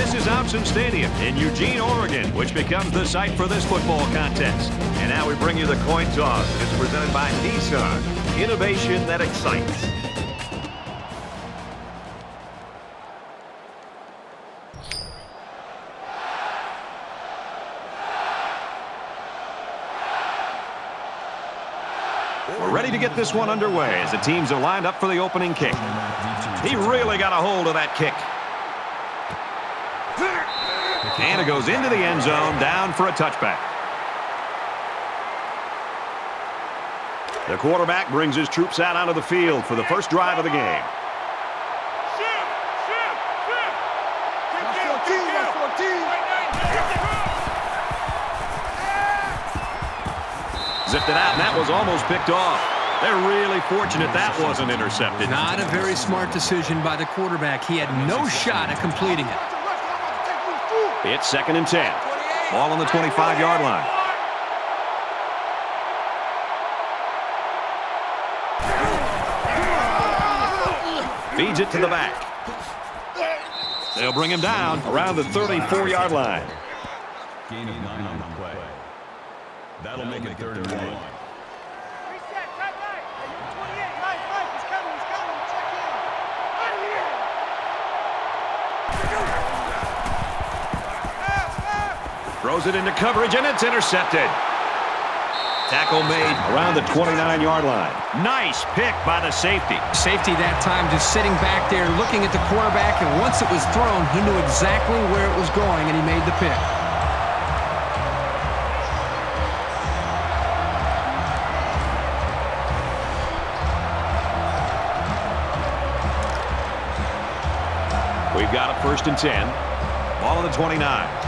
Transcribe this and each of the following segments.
This is Option Stadium in Eugene, Oregon, which becomes the site for this football contest. And now we bring you the coin toss. It's presented by Nissan. Innovation that excites. We're ready to get this one underway as the teams are lined up for the opening kick. He really got a hold of that kick. And it goes into the end zone, down for a touchback. The quarterback brings his troops out onto the field for the first drive of the game. Zipped it out, and that was almost picked off. They're really fortunate that wasn't intercepted. Not a very smart decision by the quarterback. He had no shot at completing it. It's 2nd and 10. Ball on the 25-yard line. Feeds it to the back. They'll bring him down around the 34-yard line. Gain of 9 on the play. That'll make it 3rd and 1. Throws it into coverage, and it's intercepted. Tackle made around the 29-yard line. Nice pick by the safety. Safety that time just sitting back there looking at the quarterback, and once it was thrown, he knew exactly where it was going, and he made the pick. We've got a 1st and 10. Ball on the 29.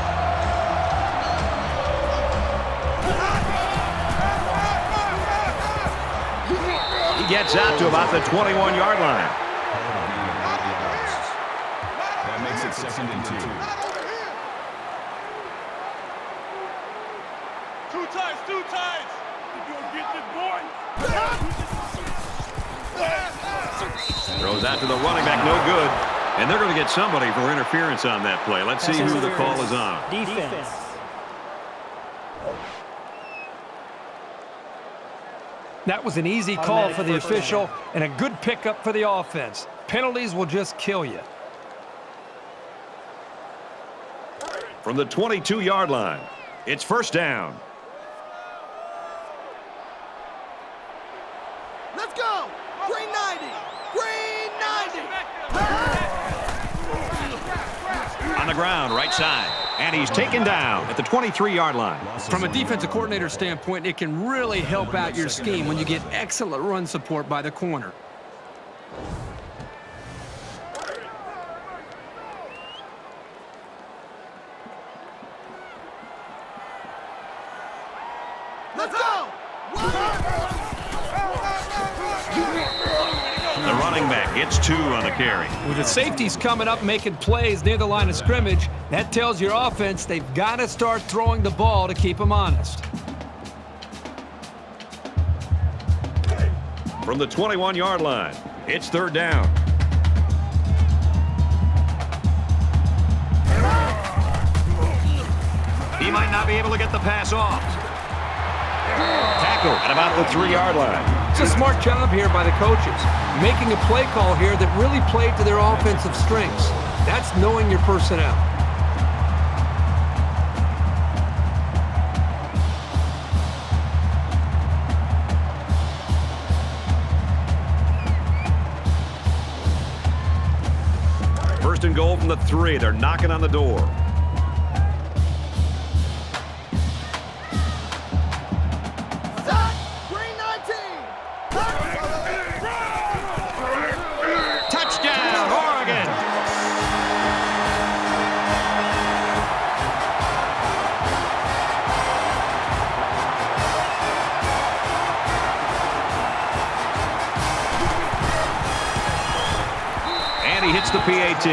He gets out to about the 21-yard line. That makes it 2nd and 2. Two times. You gonna get this boy? Throws out to the running back, no good. And they're going to get somebody for interference on that play. Let's see who the call is on. Defense. That was an easy call for the official and a good pickup for the offense. Penalties will just kill you. From the 22-yard line, it's 1st down. Let's go! Green 90! Green 90! On the ground, right side. And he's taken down at the 23-yard line. From a defensive coordinator standpoint, it can really help out your scheme when you get excellent run support by the corner. Let's go! The running back gets 2 on the carry. With the safeties coming up making plays near the line of scrimmage, that tells your offense they've got to start throwing the ball to keep them honest. From the 21-yard line, it's 3rd down. He might not be able to get the pass off. Tackle at about the 3-yard line. It's a smart job here by the coaches, making a play call here that really played to their offensive strengths. That's knowing your personnel. First and goal from the 3. They're knocking on the door. Touchdown, Oregon! And he hits the PAT.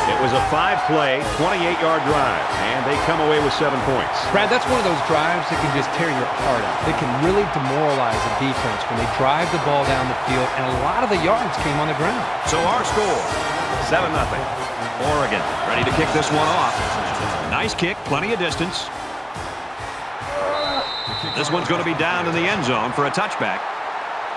It was a 5-play, 28-yard drive, and they come away with 7 points. Brad, that's one of those drives that can just tear your heart out. They can really demoralize a defense when they drive the ball down the field, and a lot of the yards came on the ground. So our score, 7-0. Oregon ready to kick this one off. Nice kick, plenty of distance. This one's going to be down in the end zone for a touchback.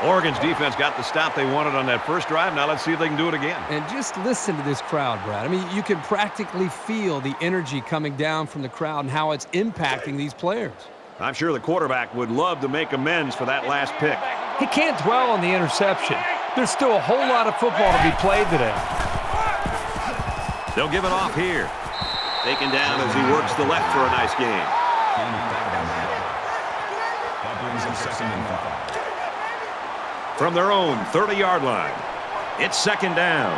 Oregon's defense got the stop they wanted on that first drive. Now let's see if they can do it again. And just listen to this crowd, Brad. I mean, you can practically feel the energy coming down from the crowd and how it's impacting these players. I'm sure the quarterback would love to make amends for that last pick. He can't dwell on the interception. There's still a whole lot of football to be played today. They'll give it off here. Taken down as he works the left for a nice game. That brings him 2nd and 5. From their own 30-yard line, it's 2nd down.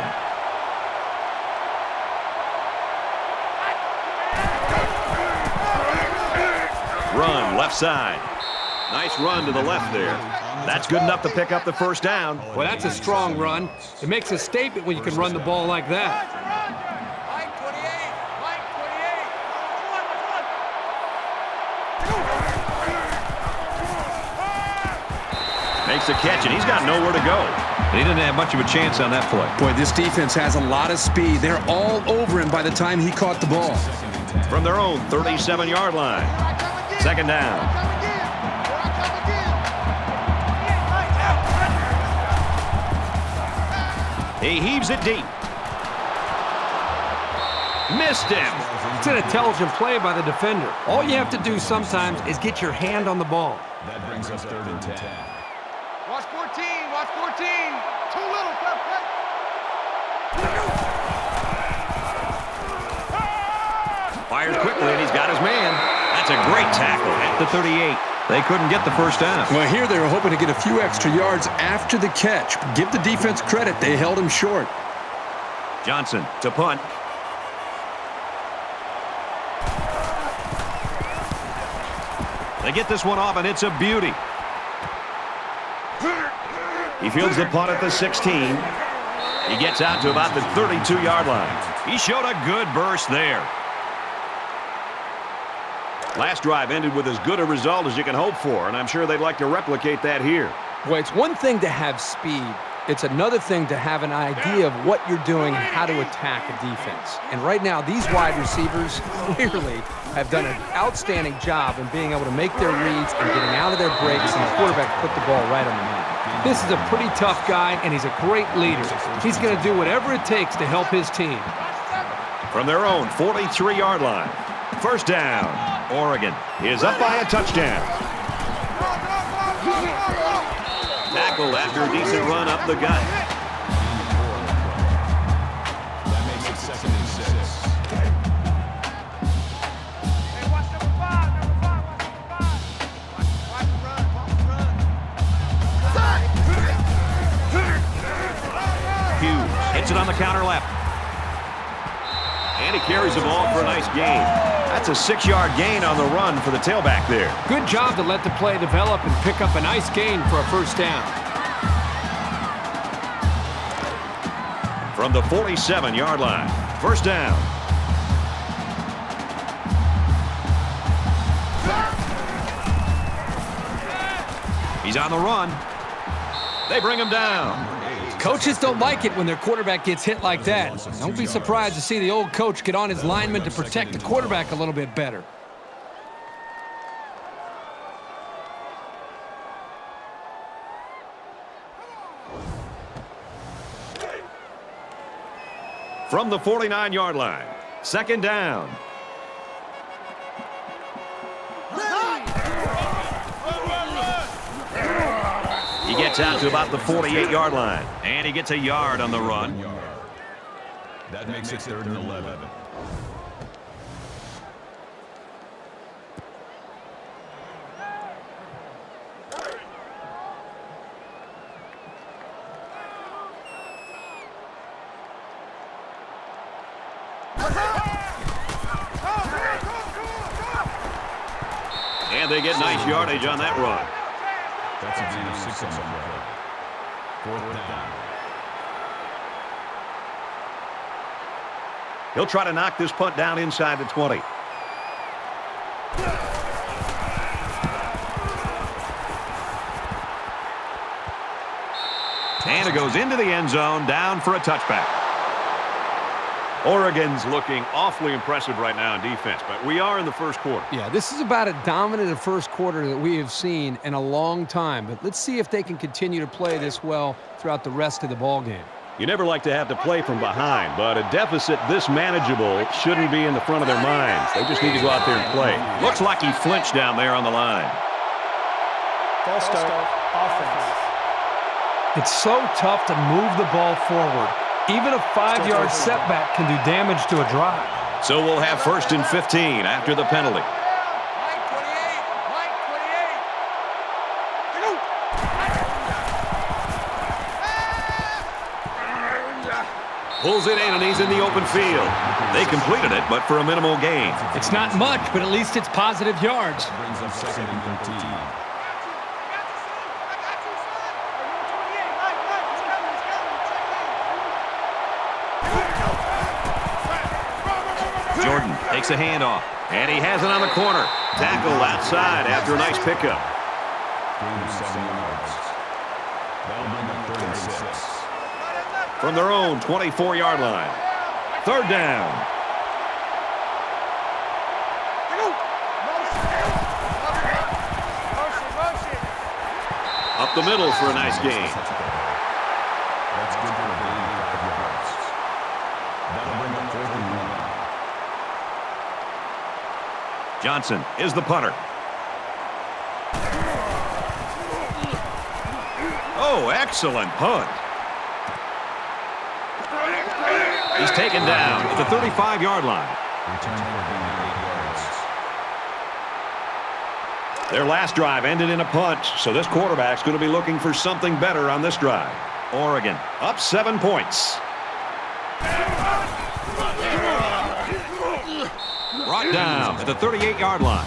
Run left side. Nice run to the left there. That's good enough to pick up the first down. Well, that's a strong run. It makes a statement when you can run the ball like that. Makes the catch, and he's got nowhere to go. And he didn't have much of a chance on that play. Boy, this defense has a lot of speed. They're all over him by the time he caught the ball. From their own 37-yard line, 2nd down. He heaves it deep. Missed him. It's an intelligent play by the defender. All you have to do sometimes is get your hand on the ball. That brings us 3rd and 10. Watch 14, watch 14. Too little, cut. Fires quickly, and he's got his man. That's a great tackle at the 38. They couldn't get the first down. Well, here they were hoping to get a few extra yards after the catch. Give the defense credit. They held him short. Johnson to punt. They get this one off, and it's a beauty. He fields the punt at the 16. He gets out to about the 32-yard line. He showed a good burst there. Last drive ended with as good a result as you can hope for, and I'm sure they'd like to replicate that here. Well, it's one thing to have speed. It's another thing to have an idea of what you're doing and how to attack a defense. And right now, these wide receivers clearly have done an outstanding job in being able to make their reads and getting out of their breaks, and the quarterback put the ball right on the money. This is a pretty tough guy, and he's a great leader. He's going to do whatever it takes to help his team. From their own 43-yard line, 1st down. Oregon is up by a touchdown. Tackled after a decent run up the gut. That makes it 2nd and 6. Hughes hits it on the counter left. And he carries the ball for a nice gain. That's a 6-yard gain on the run for the tailback there. Good job to let the play develop and pick up a nice gain for a first down. From the 47-yard line, 1st down. He's on the run. They bring him down. Coaches don't like it when their quarterback gets hit like that. Don't be surprised to see the old coach get on his lineman to protect the quarterback a little bit better. From the 49-yard line, 2nd down. He gets out to about the 48-yard line, and he gets a yard on the run. That makes it 3rd and 11. And they get nice yardage on that run. That's a gain of 6 on the play. 4th down. He'll try to knock this punt down inside the 20. And it goes into the end zone, down for a touchback. Oregon's looking awfully impressive right now in defense, but we are in the first quarter. Yeah, this is about as dominant a first quarter that we have seen in a long time. But let's see if they can continue to play this well throughout the rest of the ball game. You never like to have to play from behind, but a deficit this manageable shouldn't be in the front of their minds. They just need to go out there and play. Looks like he flinched down there on the line. False start, offense. It's so tough to move the ball forward. Even a 5-yard setback can do damage to a drive. So we'll have 1st and 15 after the penalty. Pulls it in, and he's in the open field. They completed it, but for a minimal gain. It's not much, but at least it's positive yards. Brings up 2nd and 13. Jordan takes a handoff, and he has it on the corner. Tackled outside after a nice pickup. Gain of 7 yards. That'll bring up 3rd and 6. From their own 24-yard line. 3rd down. Up the middle for a nice gain. That's good for a gain of 5 yards. That'll bring up 4th and 1. Johnson is the punter. Oh, excellent punt. He's taken down at the 35-yard line. Return for a gain of 8 yards. Their last drive ended in a punt, so this quarterback's going to be looking for something better on this drive. Oregon up 7 points. Brought down at the 38-yard line.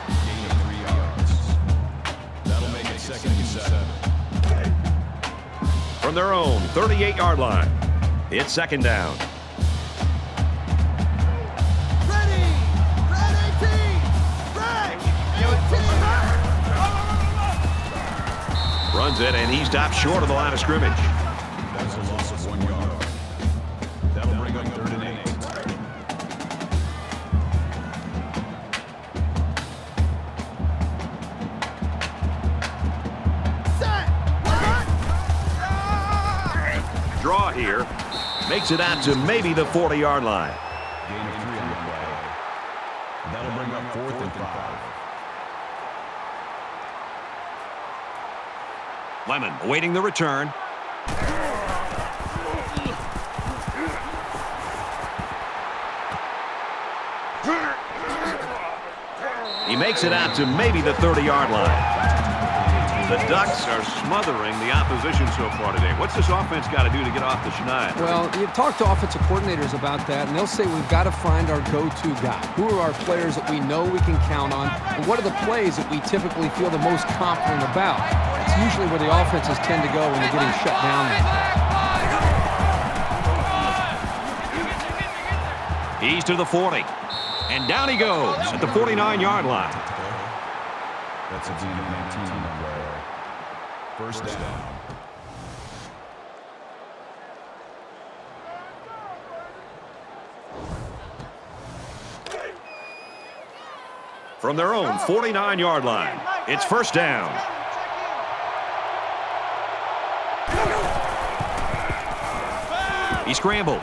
Gain of 3 yards. That'll make it 2nd and 7. From their own 38-yard line, it's 2nd down. Runs it, and he stopped short of the line of scrimmage. That's a loss of 1 yard. That'll bring up 3rd and 8. Draw here. Makes it out to maybe the 40-yard line. Gain of 3 on the play. That'll bring up 4th and 5. Lemon awaiting the return. He makes it out to maybe the 30-yard line. The Ducks are smothering the opposition so far today. What's this offense got to do to get off the schneid? Well, you talk to offensive coordinators about that, and they'll say we've got to find our go-to guy. Who are our players that we know we can count on, and what are the plays that we typically feel the most confident about? It's usually where the offenses tend to go when they're getting shut down. He's to the 40, and down he goes at the 49-yard line. That's a gain of 19 on the play. 1st down. From their own 49-yard line, it's 1st down. He scrambled.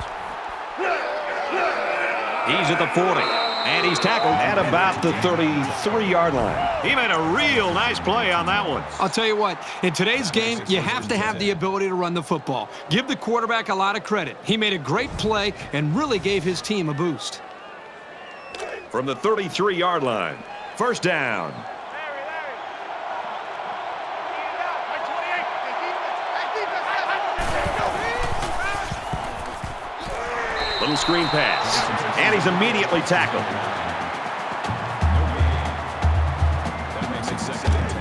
He's at the 40, and he's tackled at about the 33-yard line. He made a real nice play on that one. I'll tell you what, in today's game, you have to have the ability to run the football. Give the quarterback a lot of credit. He made a great play and really gave his team a boost. From the 33-yard line, 1st down. Little screen pass, and he's immediately tackled. That makes it 2nd and 10.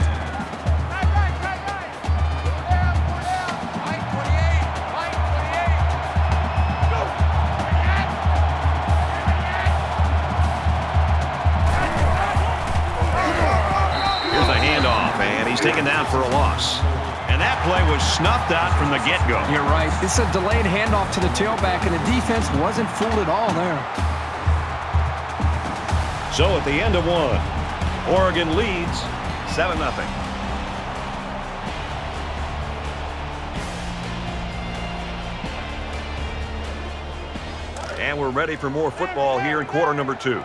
Here's a handoff, and he's taken down for a loss. And And that play was snuffed out from the get-go. You're right. It's a delayed handoff to the tailback, and the defense wasn't fooled at all there. So at the end of one, Oregon leads 7-0. And we're ready for more football here in quarter number 2.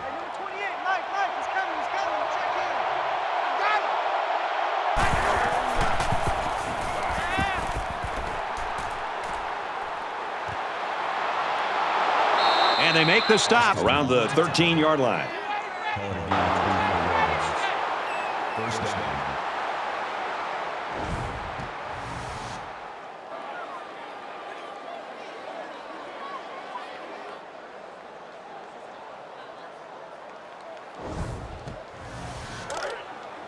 And they make the stop around the 13-yard line. First down.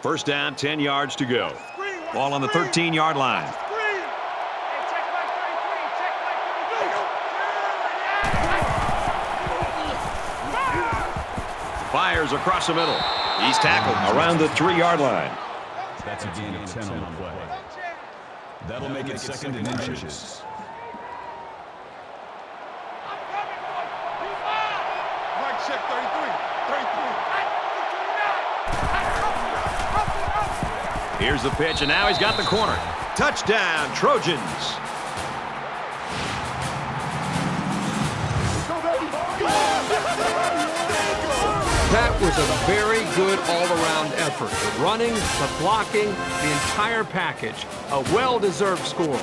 First down, 10 yards to go. Ball on the 13-yard line. Fires across the middle. He's tackled around the 3-yard line. That's a gain of 10 on the play. That'll make it second and inches. Mike check 33. Here's the pitch, and now he's got the corner. Touchdown, Trojans. That was a very good all-around effort. The running, the blocking, the entire package. A well-deserved score.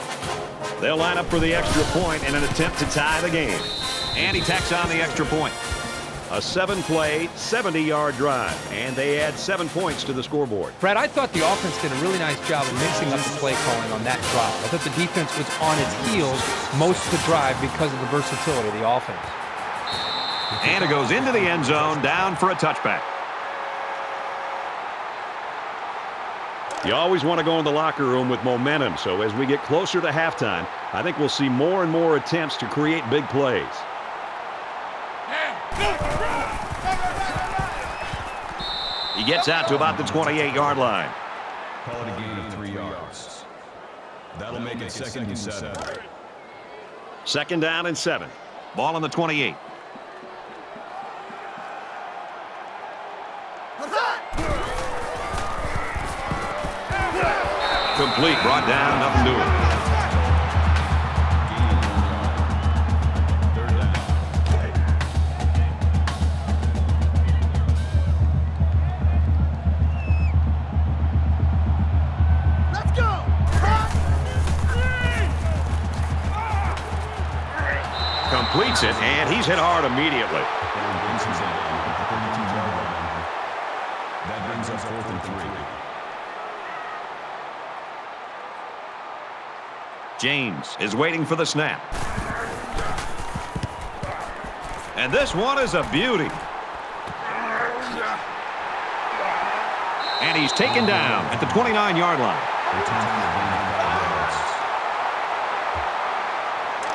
They'll line up for the extra point in an attempt to tie the game. And he tacks on the extra point. A 7-play, 70-yard drive, and they add 7 points to the scoreboard. Brad, I thought the offense did a really nice job of mixing up the play calling on that drive. I thought the defense was on its heels most of the drive because of the versatility of the offense. And it goes into the end zone, down for a touchback. You always want to go in the locker room with momentum, so as we get closer to halftime, I think we'll see more and more attempts to create big plays. He gets out to about the 28-yard line. Call it a gain of 3 yards. That'll make it second and 7. Second down and 7. Ball on the 28. Complete, brought down, nothing doing. Let's go. Completes it, and he's hit hard immediately. That brings us 4th and 3. James is waiting for the snap. And this one is a beauty. And he's taken down at the 29-yard line.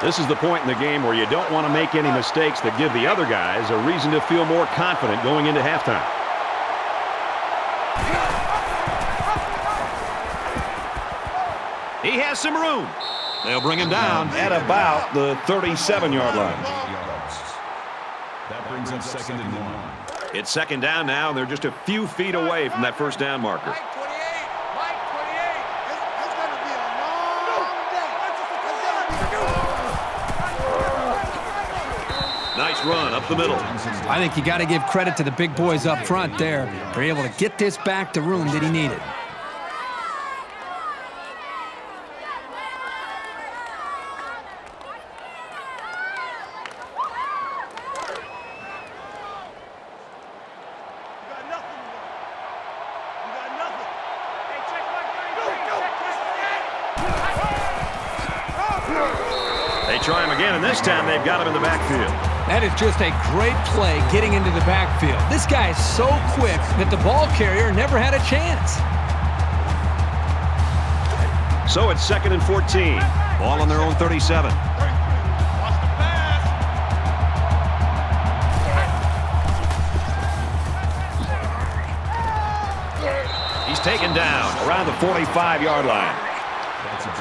This is the point in the game where you don't want to make any mistakes that give the other guys a reason to feel more confident going into halftime. He has some room. They'll bring him down at about the 37-yard line. That brings up second and 1. It's second down now, and they're just a few feet away from that first down marker. Mike 28. It's going to be a long day. Nice run up the middle. I think you got to give credit to the big boys up front there. They're able to get this back to room that he needed. They try him again, and this time they've got him in the backfield. That is just a great play getting into the backfield. This guy is so quick that the ball carrier never had a chance. So it's second and 14. Ball on their own 37. He's taken down around the 45-yard line. That's a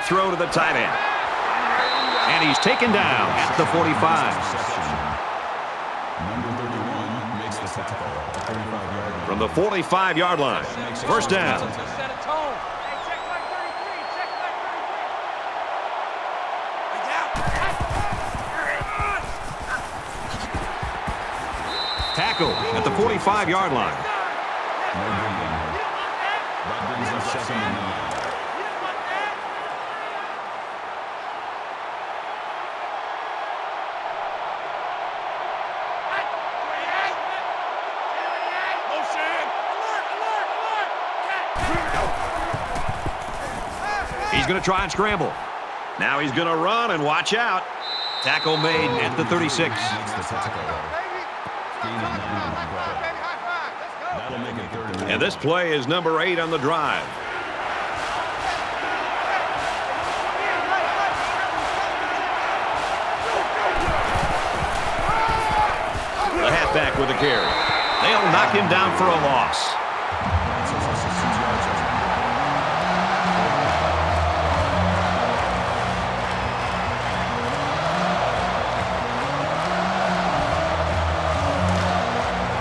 throw to the tight end. And he's taken down at the 45. Number 31 makes the tackle. 35-yard line. From the 45-yard line. First down. Set a tone. Hey, check my 33. Check my 33. Tackle at the 45-yard line. No gain. That brings us second and 9. He's going to try and scramble. Now he's going to run and watch out. Tackle made at the 36. Makes the tackle. Gain of 9 on the play. That'll make it 3rd and 1. And this play is number 8 on the drive. The halfback with the carry. They'll knock him down for a loss.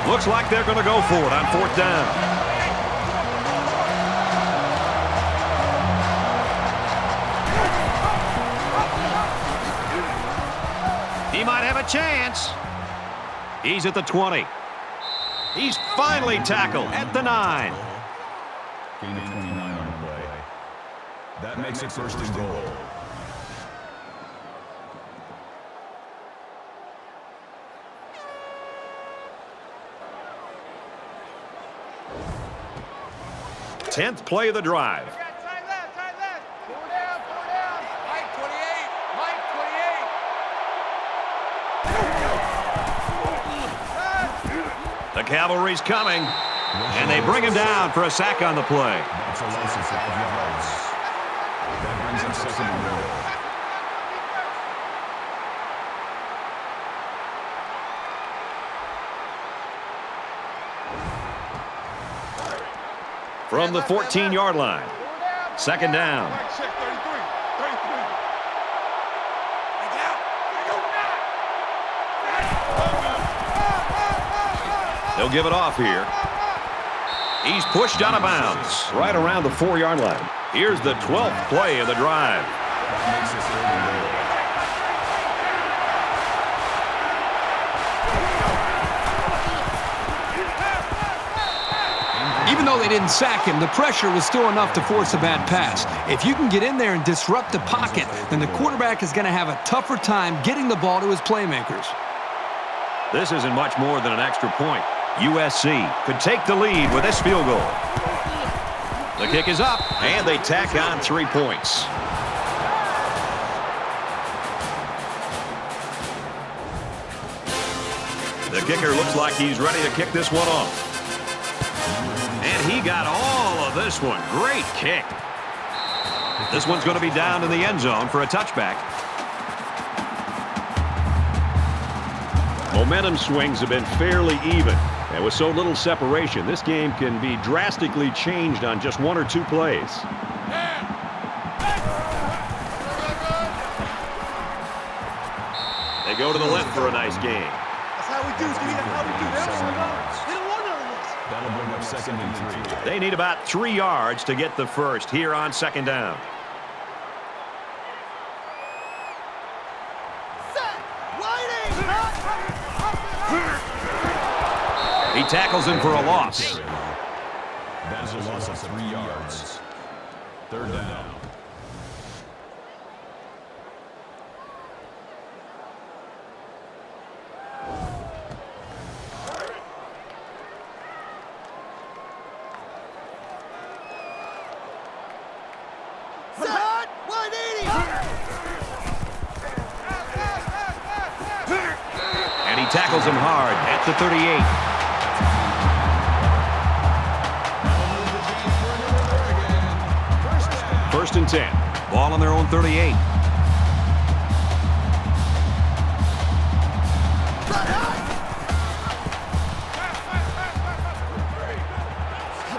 Looks like they're going to go for it on 4th down. He might have a chance. He's at the 20. He's finally tackled at the 9. Gain of 29 on the play. That makes it 1st and goal. Tenth play of the drive. Tight left. Four down. Mike 28. Mike 28. The cavalry's coming, and they bring him down for a sack on the play. That's a loss of 5 yards. That brings us 2nd and goal. From the 14-yard line. 2nd down. Check 33. They'll give it off here. He's pushed out of bounds right around the 4-yard line. Here's the 12th play of the drive. That makes us 3rd and goal. Even though they didn't sack him, the pressure was still enough to force a bad pass. If you can get in there and disrupt the pocket, then the quarterback is going to have a tougher time getting the ball to his playmakers. This isn't much more than an extra point. USC could take the lead with this field goal. The kick is up, and they tack on 3 points. The kicker looks like he's ready to kick this one off. And he got all of this one. Great kick. This one's going to be down in the end zone for a touchback. Momentum swings have been fairly even. And with so little separation, this game can be drastically changed on just 1 or 2 plays. They go to the left for a nice game. That's how we do. That'll bring up 2nd and 3. They need about 3 yards to get the first here on 2nd down. He tackles him for a loss. That is a loss of 3 yards. 3rd down. Set! 180! And he tackles him hard at the 38. First and 10. Ball on their own 38.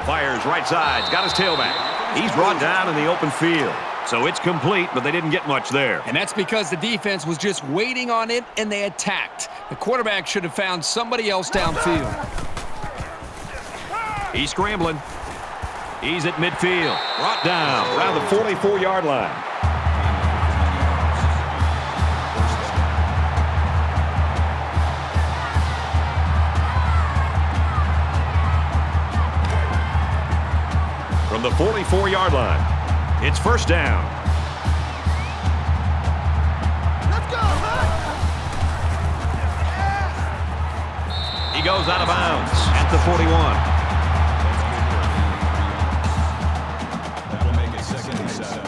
Fires right side. Got his tailback. He's brought down in the open field. So it's complete, but they didn't get much there. And that's because the defense was just waiting on it, and they attacked. The quarterback should have found somebody else downfield. He's scrambling. He's at midfield. Brought down around the 44-yard line. From the 44-yard line, it's first down. Let's go, He goes out of bounds at the 41. That'll make it 2nd and 7.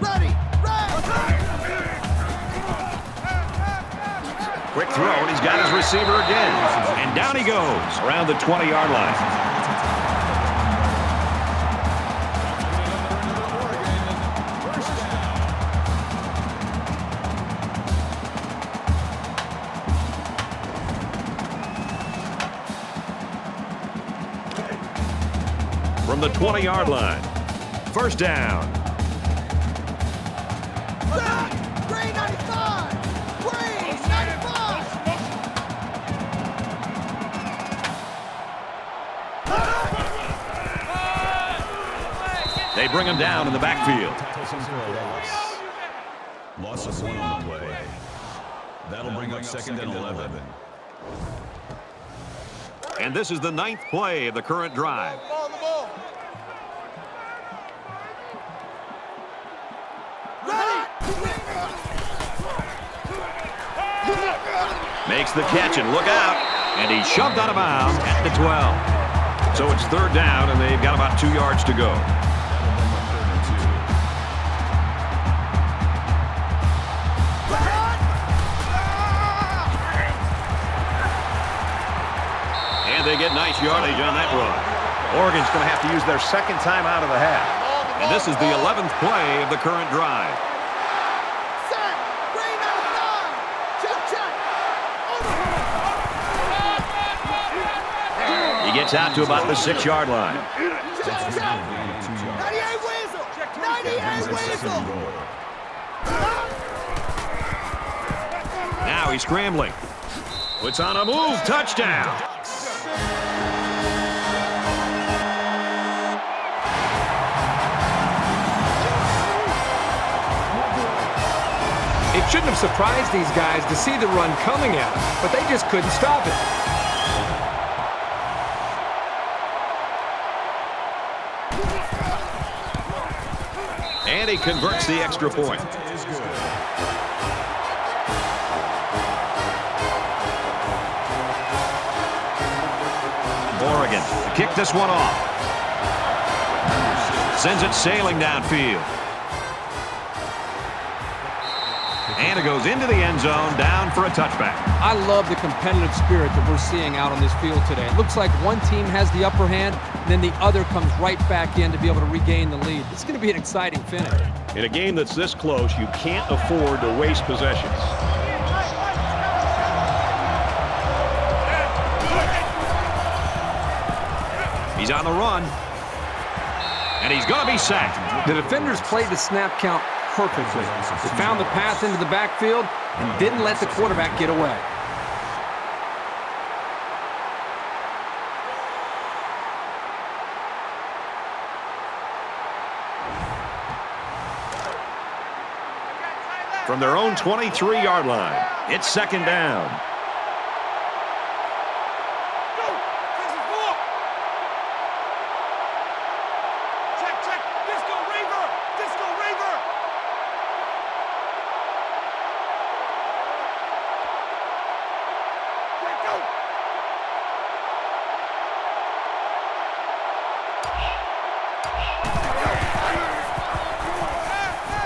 Ready. Quick throw, and he's got his receiver again. And down he goes around the 20-yard line. From the 20-yard line, first down. Green 95. Green 95. They bring him down in the backfield. Loss of 1 on the play. That'll bring up 2nd and 11. And this is the 9th play of the current drive. Ball, the ball. Makes the catch, and look out. And he's shoved out of bounds at the 12. So it's third down, and they've got about 2 yards to go. And they get nice yardage on that run. Oregon's going to have to use their second time out of the half. And this is the 11th play of the current drive. Set. Green 95. Check. He gets out to about the 6-yard line. Check. 98 Weasel. 98 Weasel. Now he's scrambling. Puts on a move. Touchdown. It shouldn't have surprised these guys to see the run coming at them, but they just couldn't stop it. And he converts the extra point. Oregon to kick this one off. Sends it sailing downfield. And it goes into the end zone, down for a touchback. I love the competitive spirit that we're seeing out on this field today. It looks like one team has the upper hand, and then the other comes right back in to be able to regain the lead. It's going to be an exciting finish. In a game that's this close, you can't afford to waste possessions. He's on the run. And he's going to be sacked. The defenders played the snap count perfectly. They found the path into the backfield and didn't let the quarterback get away. From their own 23-yard line, it's second down.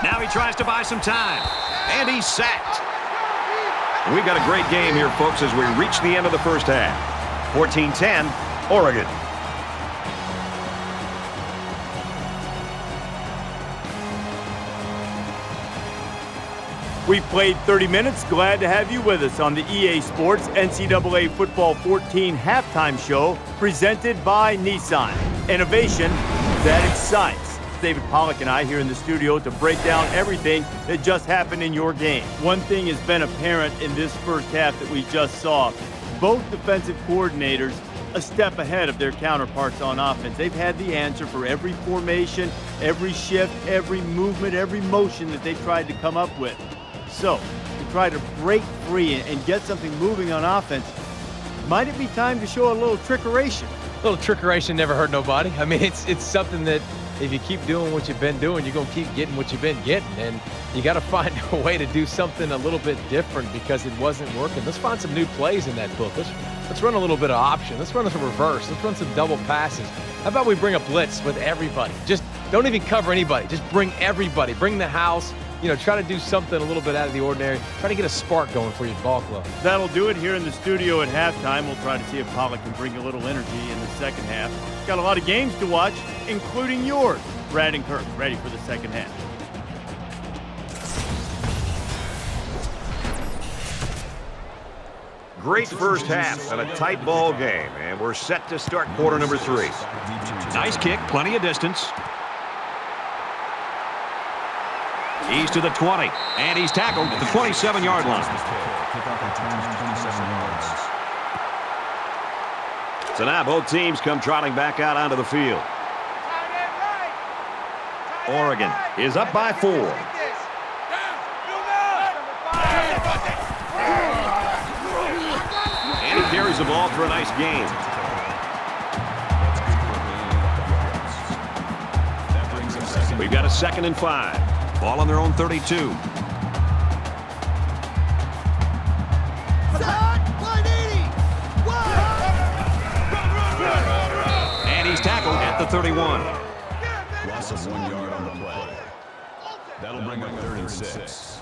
Now he tries to buy some time, and he's sacked. We've got a great game here, folks, as we reach the end of the first half. 14-10, Oregon. We played 30 minutes. Glad to have you with us on the EA Sports NCAA Football 14 halftime show presented by Nissan. Innovation that excites. David Pollack and I here in the studio to break down everything that just happened in your game. One thing has been apparent in this first half that we just saw. Both defensive coordinators a step ahead of their counterparts on offense. They've had the answer for every formation, every shift, every movement, every motion that they've tried to come up with. So, to try to break free and get something moving on offense, might it be time to show a little trickeration? A little trickeration never hurt nobody. I mean, it's something that if you keep doing what you've been doing, you're going to keep getting what you've been getting. And you got to find a way to do something a little bit different because it wasn't working. Let's find some new plays in that book. Let's run a little bit of option. Let's run some reverse. Let's run some double passes. How about we bring a blitz with everybody? Just don't even cover anybody. Just bring everybody. Bring the house. You know, try to do something a little bit out of the ordinary. Try to get a spark going for your ball club. That'll do it here in the studio at halftime. We'll try to see if Pollack can bring a little energy in the second half. Got a lot of games to watch, including yours. Brad and Kirk ready for the second half. Great first half and a tight ball game, and we're set to start quarter number 3. Nice kick, plenty of distance. He's to the 20, and he's tackled at the 27-yard line. So now both teams come trotting back out onto the field. Oregon is up by 4. And he carries the ball for a nice gain. We've got a 2nd and 5. Ball on their own 32. And he's tackled at the 31. Loss of 1 yard on the play. That'll bring up 3rd and 6.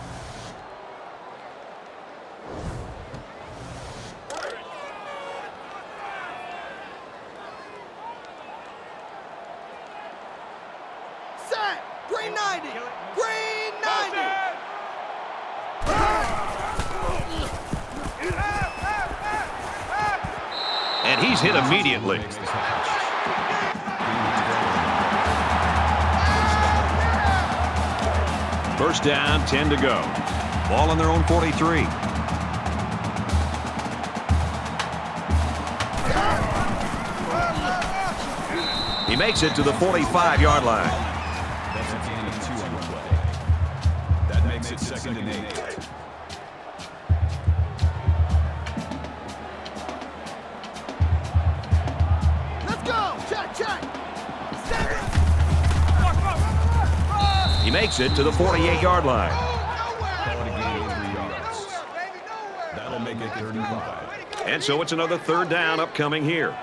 Set. Green 90. Green 90. And he's hit immediately. First down, 10 to go. Ball on their own 43. He makes it to the 45-yard line. That's a gain of 2 on the play. That makes it 2nd and 8. Let's go. Check, check. He makes it to the 48-yard line. Call it a gain of 3 yards. That'll make it 35. And so it's another 3rd down upcoming here.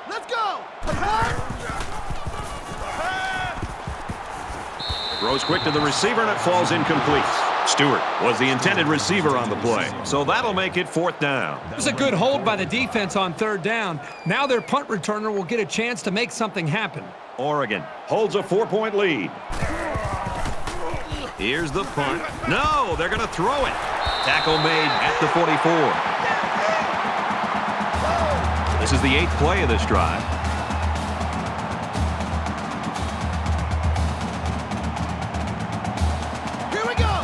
Let's go. Throws quick to the receiver, and it falls incomplete. Stewart was the intended receiver on the play, so that'll make it 4th down. It was a good hold by the defense on 3rd down. Now their punt returner will get a chance to make something happen. Oregon holds a 4-point lead. Here's the punt. No, they're going to throw it. Tackle made at the 44. This is the 8th play of this drive. Here we go.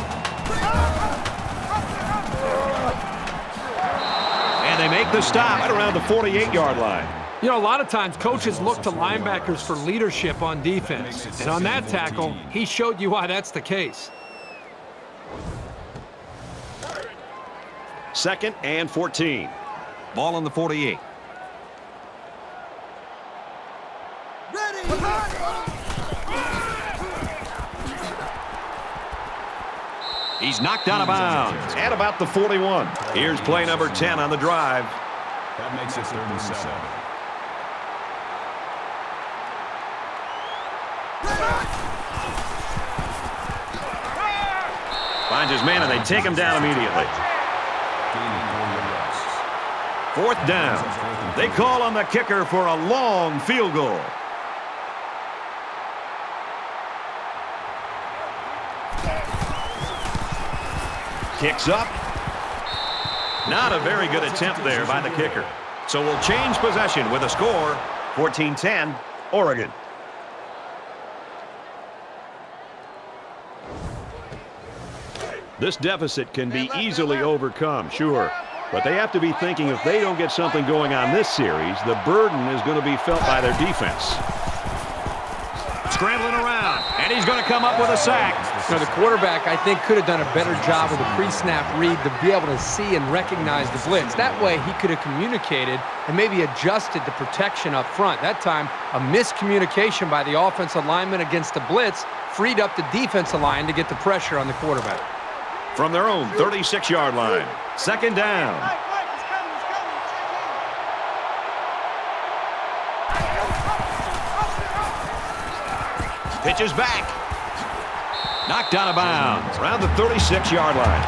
And they make the stop right around the 48-yard line. You know, a lot of times coaches look to linebackers for leadership on defense. And on that tackle, he showed you why that's the case. 2nd and 14. Ball on the 48. Ready. He's knocked out of bounds at about the 41. Here's play number 10 on the drive. That makes it 3rd and 7. Finds his man, and they take him down immediately. 4th down. They call on the kicker for a long field goal. Kicks up. Not a very good attempt there by the kicker. So we'll change possession with a score, 14-10, Oregon. This deficit can be easily overcome, sure. But they have to be thinking if they don't get something going on this series, the burden is going to be felt by their defense. Scrambling around, and he's going to come up with a sack. You know, the quarterback, I think, could have done a better job with a pre-snap read to be able to see and recognize the blitz. That way, he could have communicated and maybe adjusted the protection up front. That time, a miscommunication by the offensive lineman against the blitz freed up the defensive line to get the pressure on the quarterback. From their own 36-yard line, second down. Pitches back. Knocked out of bounds around the 36-yard line.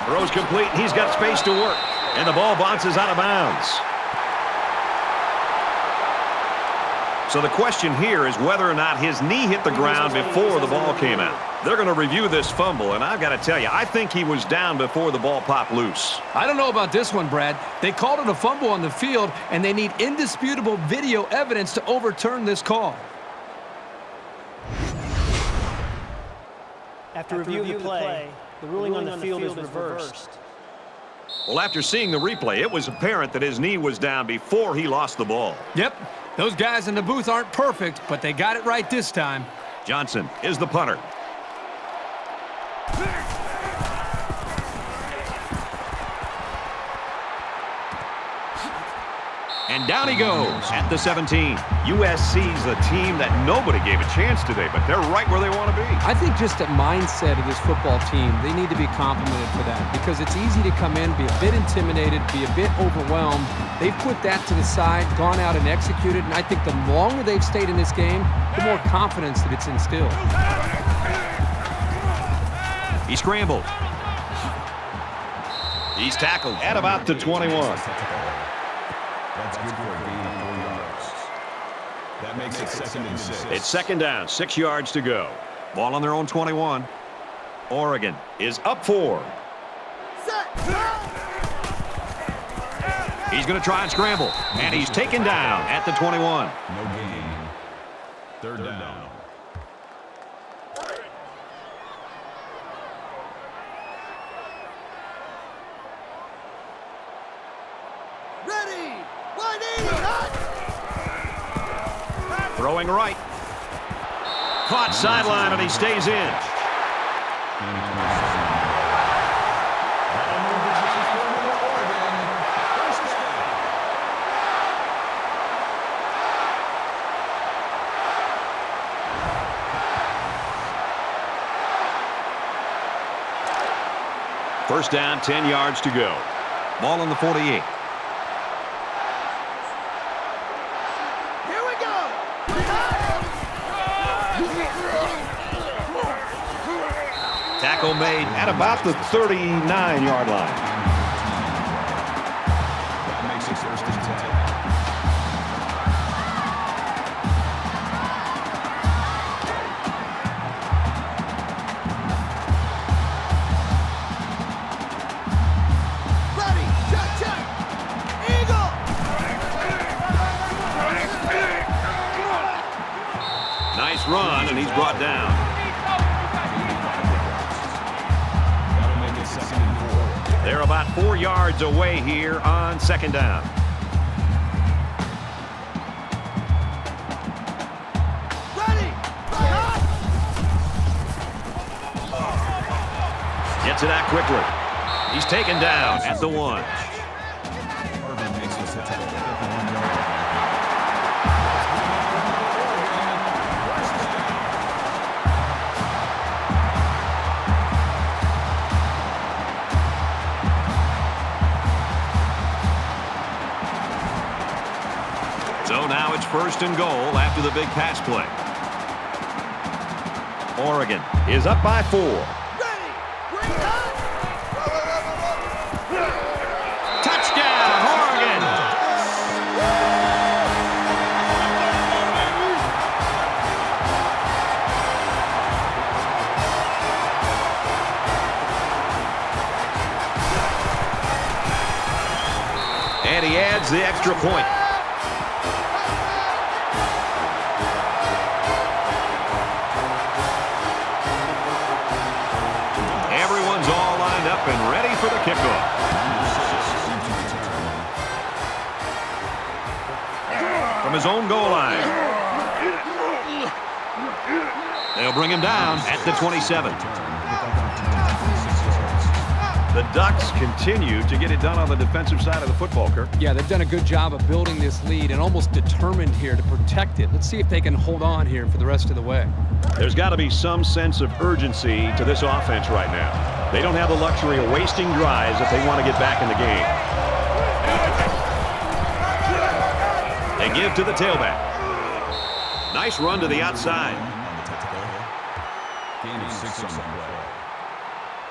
Throws complete. He's got space to work. And the ball bounces out of bounds. So the question here is whether or not his knee hit the ground before the ball came out. They're going to review this fumble, and I've got to tell you, I think he was down before the ball popped loose. I don't know about this one, Brad. They called it a fumble on the field, and they need indisputable video evidence to overturn this call. After reviewing the play, the ruling on the field is reversed. Well, after seeing the replay, it was apparent that his knee was down before he lost the ball. Yep, those guys in the booth aren't perfect, but they got it right this time. Johnson is the punter. And down he goes at the 17. USC's a team that nobody gave a chance today, but they're right where they want to be. I think just the mindset of this football team, they need to be complimented for that because it's easy to come in, be a bit intimidated, be a bit overwhelmed. They've put that to the side, gone out and executed, and I think the longer they've stayed in this game, the more confidence that it's instilled. He scrambled. He's tackled at about the 21. That's good for a gain of 4 yards. That makes it 2nd and 6. It's second down, 6 yards to go. Ball on their own 21. Oregon is up 4. He's going to try and scramble, and he's taken down at the 21. No gain. 3rd down. Ready! 180, hot! Throwing right. Caught sideline, and he stays in. First down, 10 yards to go. Ball on the 48. Here we go! Tackle made at about the 39-yard line. That makes it 1st and 10. Ready! Check, check! Eagle! Nice run, and he's brought down. That'll make it 2nd and 4. They're about 4 yards away here on second down. Ready! Hot! Gets it out quickly. He's taken down at the 1. Irvin makes this a 51-yard. So now it's 1st and goal after the big pass play. Oregon is up by 4. Ready! Bring it on! And he adds the extra point. Everyone's all lined up and ready for the kickoff. From his own goal line. They'll bring him down at the 27. The Ducks continue to get it done on the defensive side of the football, Kirk. Yeah, they've done a good job of building this lead and almost determined here to protect it. Let's see if they can hold on here for the rest of the way. There's got to be some sense of urgency to this offense right now. They don't have the luxury of wasting drives if they want to get back in the game. They give to the tailback. Nice run to the outside. Gain of 6 on the play.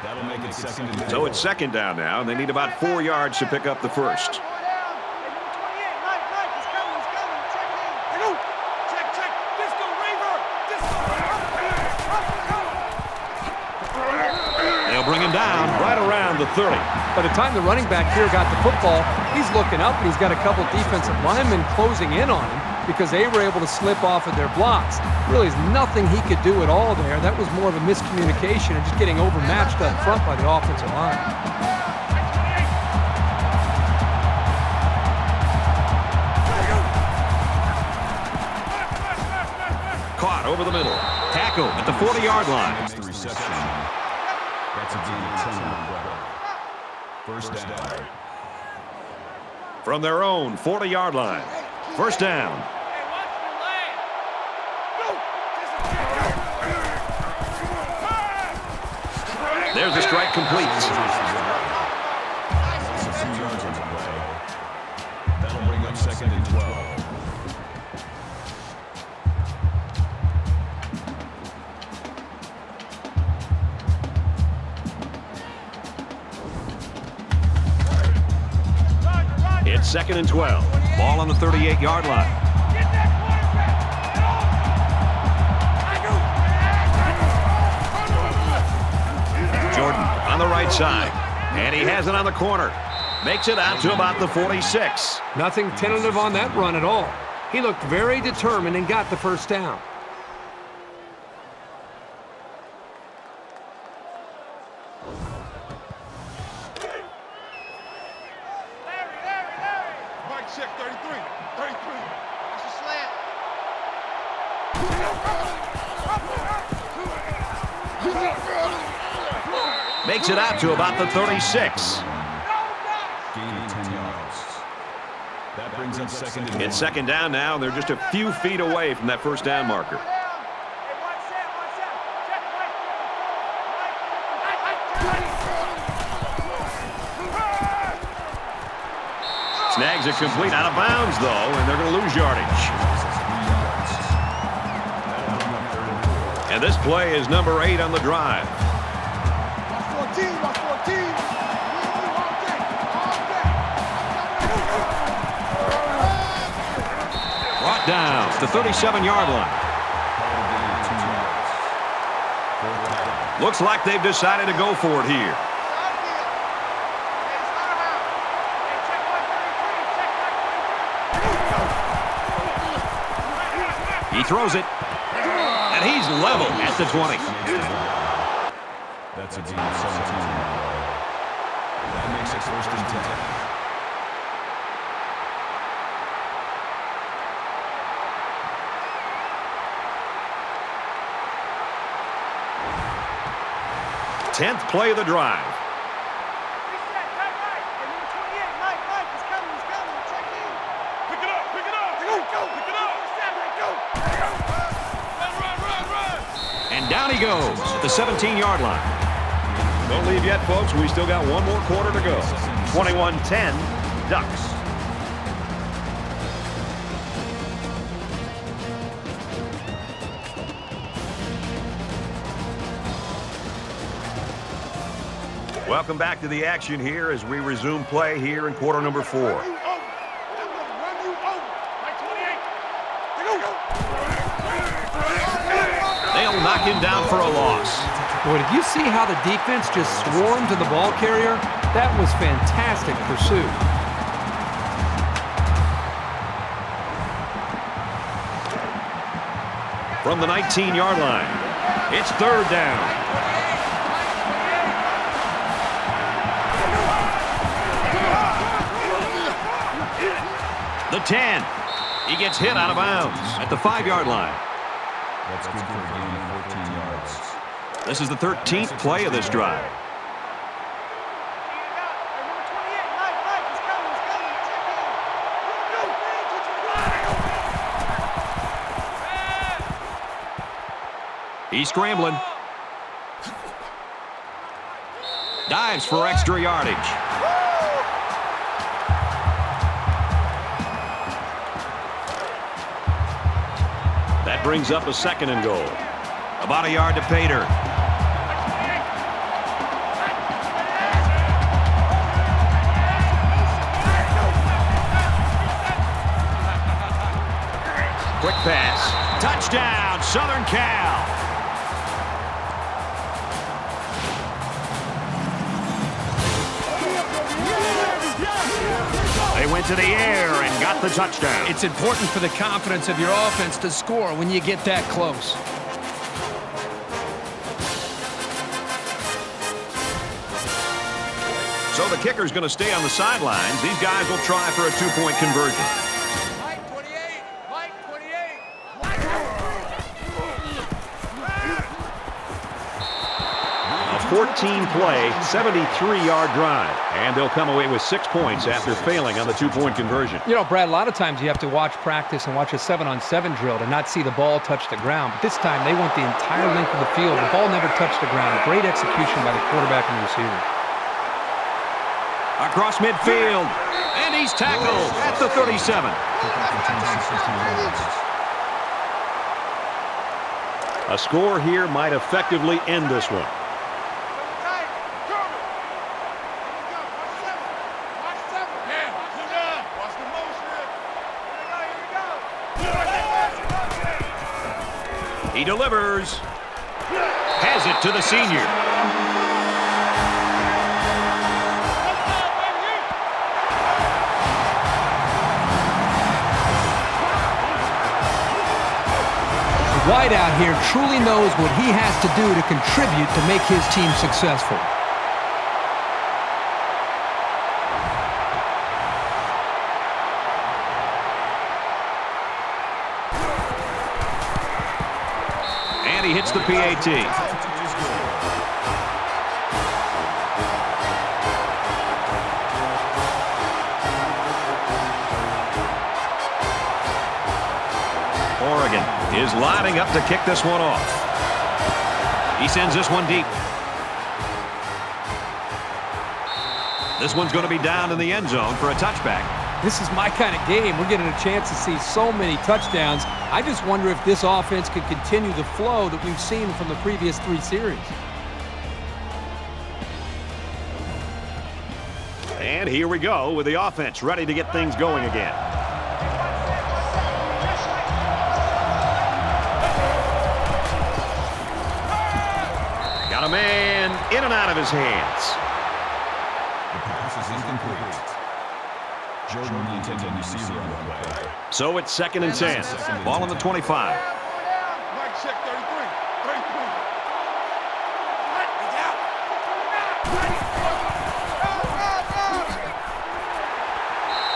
That'll make it second and 12. So it's second down now, and they need about 4 yards to pick up the first. They'll bring him down right around the 30. By the time the running back here got the football, he's looking up, and he's got a couple defensive linemen closing in on him because they were able to slip off of their blocks. Really, there's nothing he could do at all there. That was more of a miscommunication and just getting overmatched up front by the offensive line. Caught over the middle. Tackle at the 40-yard line. That's the reception. That's a gain of 10 on the play. First down. From their own 40-yard line. First down. There's the strike complete. That's a few yards on the play. That'll bring up second and 12. It's second and 12. Ball on the 38-yard line. Jordan on the right side. And he has it on the corner. Makes it out to about the 46. Nothing tentative on that run at all. He looked very determined and got the first down. Check 33. 33. That's a slant. Makes it out to about the 36. Gain of 10 yards. That brings up second and It's second down now, and they're just a few feet away from that first down marker. Snags it complete out of bounds, though, and they're going to lose yardage. And this play is number 8 on the drive. Watch 14. Watch 14. Brought down to the 37-yard line. Looks like they've decided to go for it here. He throws it, and he's level at the 20. That's a gain of 17. That makes it first and 10. Tenth play of the drive. And down he goes at the 17-yard line. Don't leave yet, folks. We still got one more quarter to go. 21-10, Ducks. Welcome back to the action here as we resume play here in quarter number 4. They'll knock him down for a loss. Boy, did you see how the defense just swarmed to the ball carrier? That was fantastic pursuit. from the 19-yard line. It's third down. The 10. He gets hit out of bounds at the 5-yard line. That's good for a gain of 14 yards. This is the 13th play of this drive. He's scrambling. Dives for extra yardage. That brings up a 2nd and goal. About a yard to Pater. Quick pass. Touchdown, Southern Cal. They went to the air and got the touchdown. It's important for the confidence of your offense to score when you get that close. So the kicker's going to stay on the sidelines. These guys will try for a 2-point conversion. Mike 28. Mike 28. A 14-play, 73-yard drive. And they'll come away with 6 points after failing on the 2-point conversion. You know, Brad, a lot of times you have to watch practice and watch a 7-on-7 drill to not see the ball touch the ground. But this time they went the entire length of the field. The ball never touched the ground. Great execution by the quarterback and the receiver. Across midfield. And he's tackled at the 37. A score here might effectively end this one. He delivers. Has it to the senior. The wideout here truly knows what he has to do to contribute to make his team successful. And he hits the PAT. Oregon is lining up to kick this one off. He sends this one deep. This one's going to be down in the end zone for a touchback. This is my kind of game. We're getting a chance to see so many touchdowns. I just wonder if this offense can continue the flow that we've seen from the previous 3 series. And here we go with the offense ready to get things going again. Got a man in and out of his hands. The pass is incomplete. Jordan the intended receiver on the play. So it's 2nd and 10. Ball on the 25. Mike, check 33.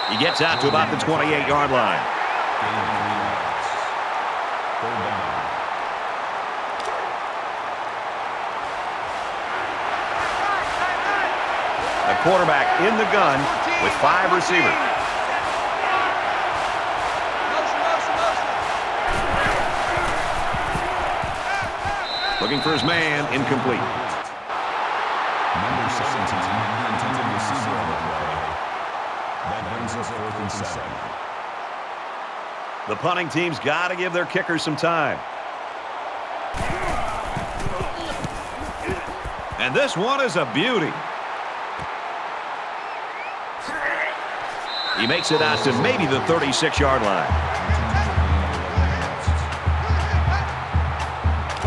33. He gets out to about the 28-yard line. Gain of 3 yards. Third down. The quarterback in the gun with 5 receivers. Looking for his man, incomplete. Number 17, the intended receiver on the play. That brings us 4th and 7. The punting team's got to give their kickers some time. And this one is a beauty. He makes it out to maybe the 36-yard line.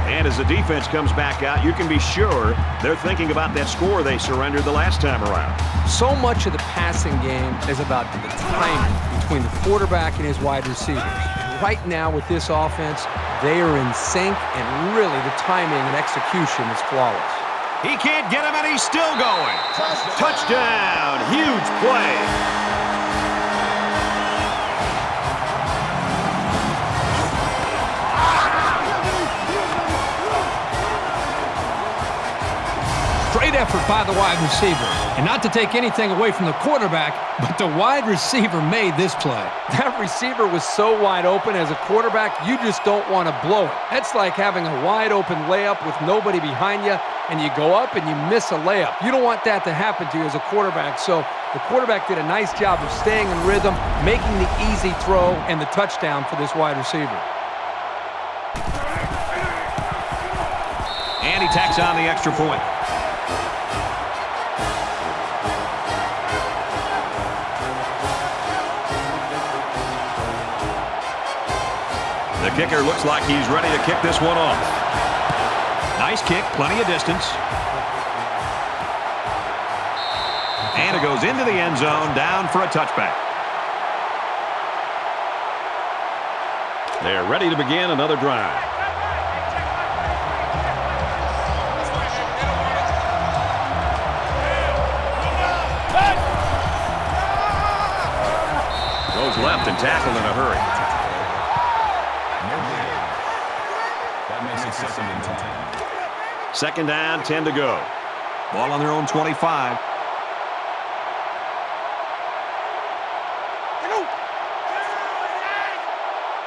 And as the defense comes back out, you can be sure they're thinking about that score they surrendered the last time around. So much of the passing game is about the timing between the quarterback and his wide receivers. And right now with this offense, They are in sync, and really the timing and execution is flawless. He can't get him, and he's still going. Touchdown. Huge play. Great effort by the wide receiver. And not to take anything away from the quarterback, but the wide receiver made this play. That receiver was so wide open as a quarterback, you just don't want to blow it. That's like having a wide open layup with nobody behind you, and you go up and you miss a layup. You don't want that to happen to you as a quarterback. So the quarterback did a nice job of staying in rhythm, making the easy throw and the touchdown for this wide receiver. And he tacks on the extra point. The kicker looks like he's ready to kick this one off. Nice kick, plenty of distance. And it goes into the end zone, down for a touchback. They're ready to begin another drive. Goes left and tackled in a hurry. That makes it 2nd and 10. Second down, 10 to go. Ball on their own 25.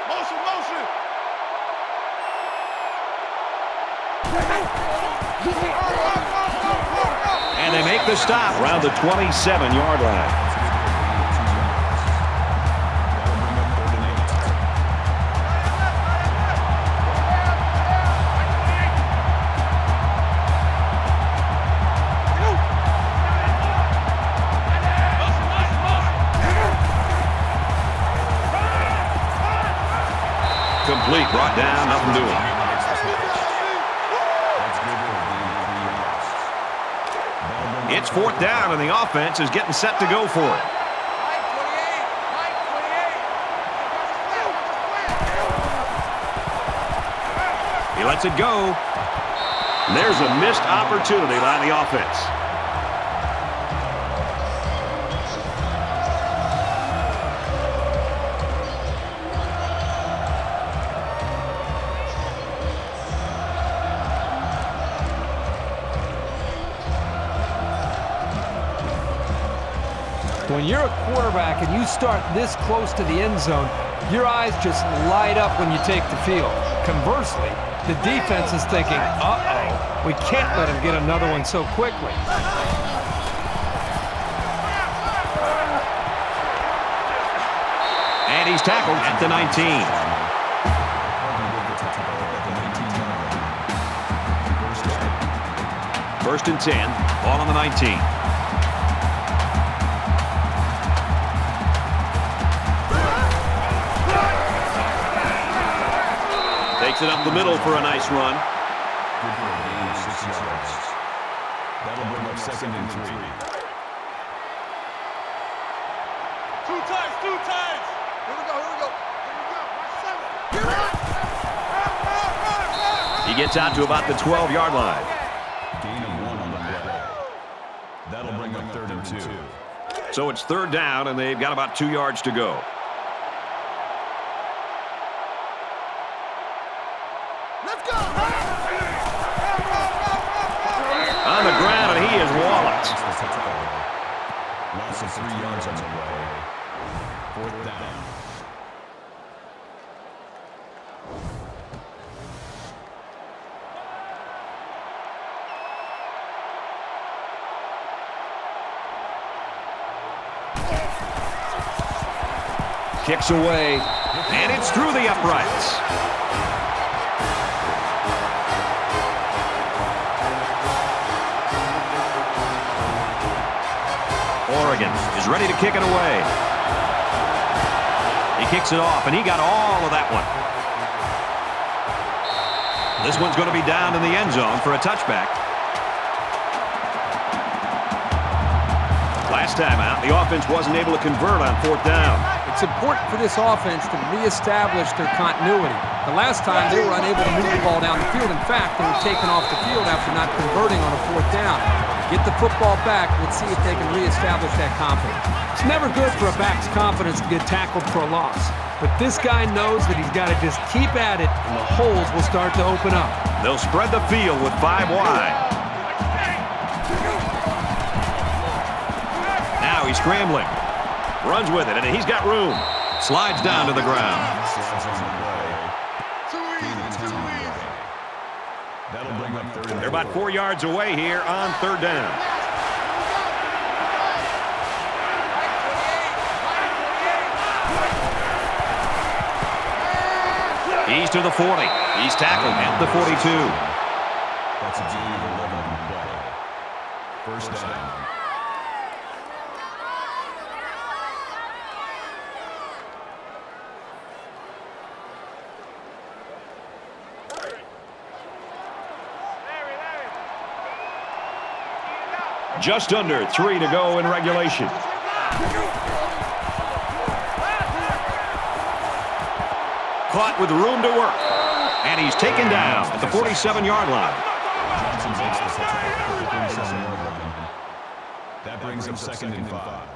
Motion. And they make the stop around the 27-yard line. Complete, brought down, nothing doing. It's 4th down, and the offense is getting set to go for it. He lets it go. There's a missed opportunity by the offense. When you're a quarterback and you start this close to the end zone, your eyes just light up when you take the field. Conversely, the defense is thinking, uh-oh, we can't let him get another one so quickly. And he's tackled at the 19. First and 10, ball on the 19. Takes it up the middle for a nice run. That'll bring up 2nd and 3. Two times. Here we go. He gets out to about the 12-yard line. Gain of 1 on the play. That'll bring up 3rd and 2. So it's 3rd down, and they've got about 2 yards to go. On the ground, and he is walloped. Loss of 3 yards on the play. 4th down. Kicks away, and it's through the uprights. Oregon is ready to kick it away. He kicks it off, and he got all of that one. This one's going to be down in the end zone for a touchback. Last time out, the offense wasn't able to convert on 4th down. It's It's important for this offense to reestablish their continuity. The last time they were unable to move the ball down the field. In fact, they were taken off the field after not converting on a 4th down. Get the football back. Let's see if they can reestablish that confidence. It's never good for a back's confidence to get tackled for a loss. But this guy knows that he's got to just keep at it, and the holes will start to open up. They'll spread the field with 5 wide. Now he's scrambling. Runs with it, and he's got room. Slides down to the ground. They're about 4 yards away here on 3rd down. He's to the 40. He's tackled at the 42. That's a gain of 11 on the play. 1st down. Just under 3 to go in regulation. Caught with room to work. And he's taken down at the 47-yard line. Johnson makes the tackle at the 47-yard line. That brings up 2nd and 5.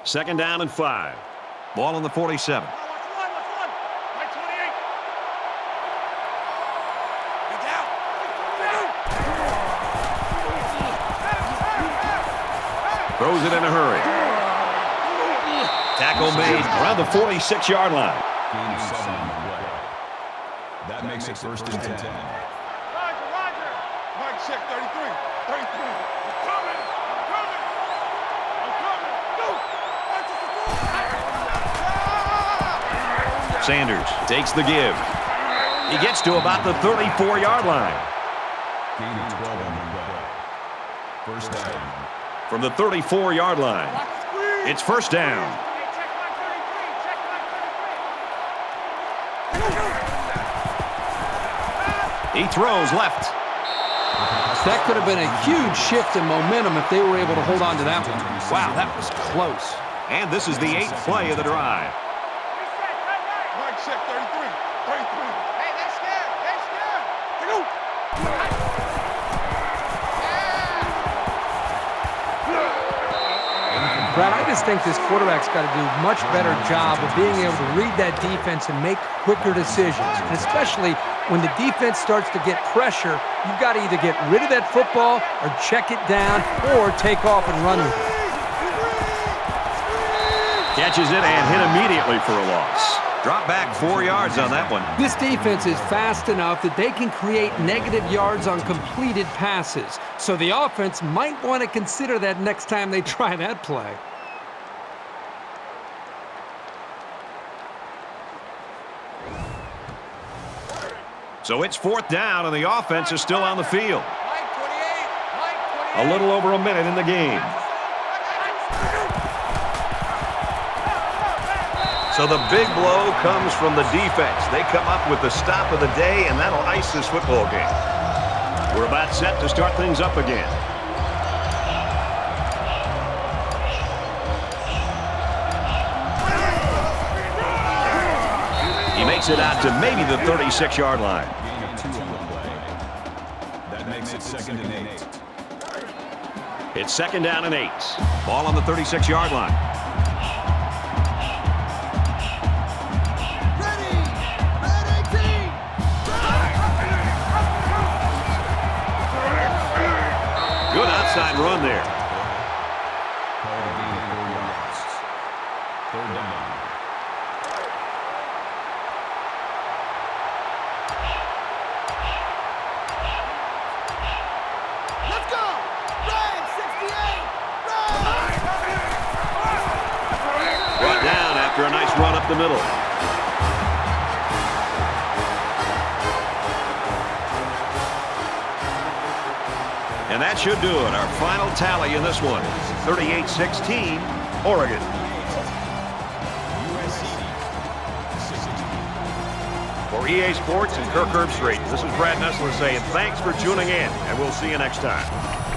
Second down and 5. Ball on the 47. Throws it in a hurry. Tackle made around the 46-yard line. Gain of 7 on the play. That makes it 1st and 10. Roger. Mike, check 33. 33. I'm coming. Sanders takes the give. He gets to about the 34-yard line. Gain of 12 on the play. 1st down. From the 34-yard line, it's 1st down. He throws left. That could have been a huge shift in momentum if they were able to hold on to that one. Wow, that was close. And this is the 8th play of the drive. Mike, check 33. 33. Hey, they're scared. They're scared. Brad, I just think this quarterback's got to do a much better job of being able to read that defense and make quicker decisions. And especially when the defense starts to get pressure, you've got to either get rid of that football or check it down or take off and run with it. Catches it and hit immediately for a loss. Drop back 4 yards on that one. This defense is fast enough that they can create negative yards on completed passes. So the offense might want to consider that next time they try that play. So it's 4th down, and the offense is still on the field. Mike, 28. A little over a minute in the game. So the big blow comes from the defense. They come up with the stop of the day, and that'll ice this football game. We're about set to start things up again. He makes it out to maybe the 36-yard line. Gain of 2 on the play. That makes it 2nd and 8. It's 2nd down and 8. Ball on the 36-yard line. Good outside run there. Called a gain of 4 yards. 3rd down. Let's go! Ryan, 68! Brought down after a nice run up the middle. And that should do it. Our final tally in this one, 38-16, Oregon. USC 16. For EA Sports and Kirk Herbstreit, this is Brad Nessler saying thanks for tuning in, and we'll see you next time.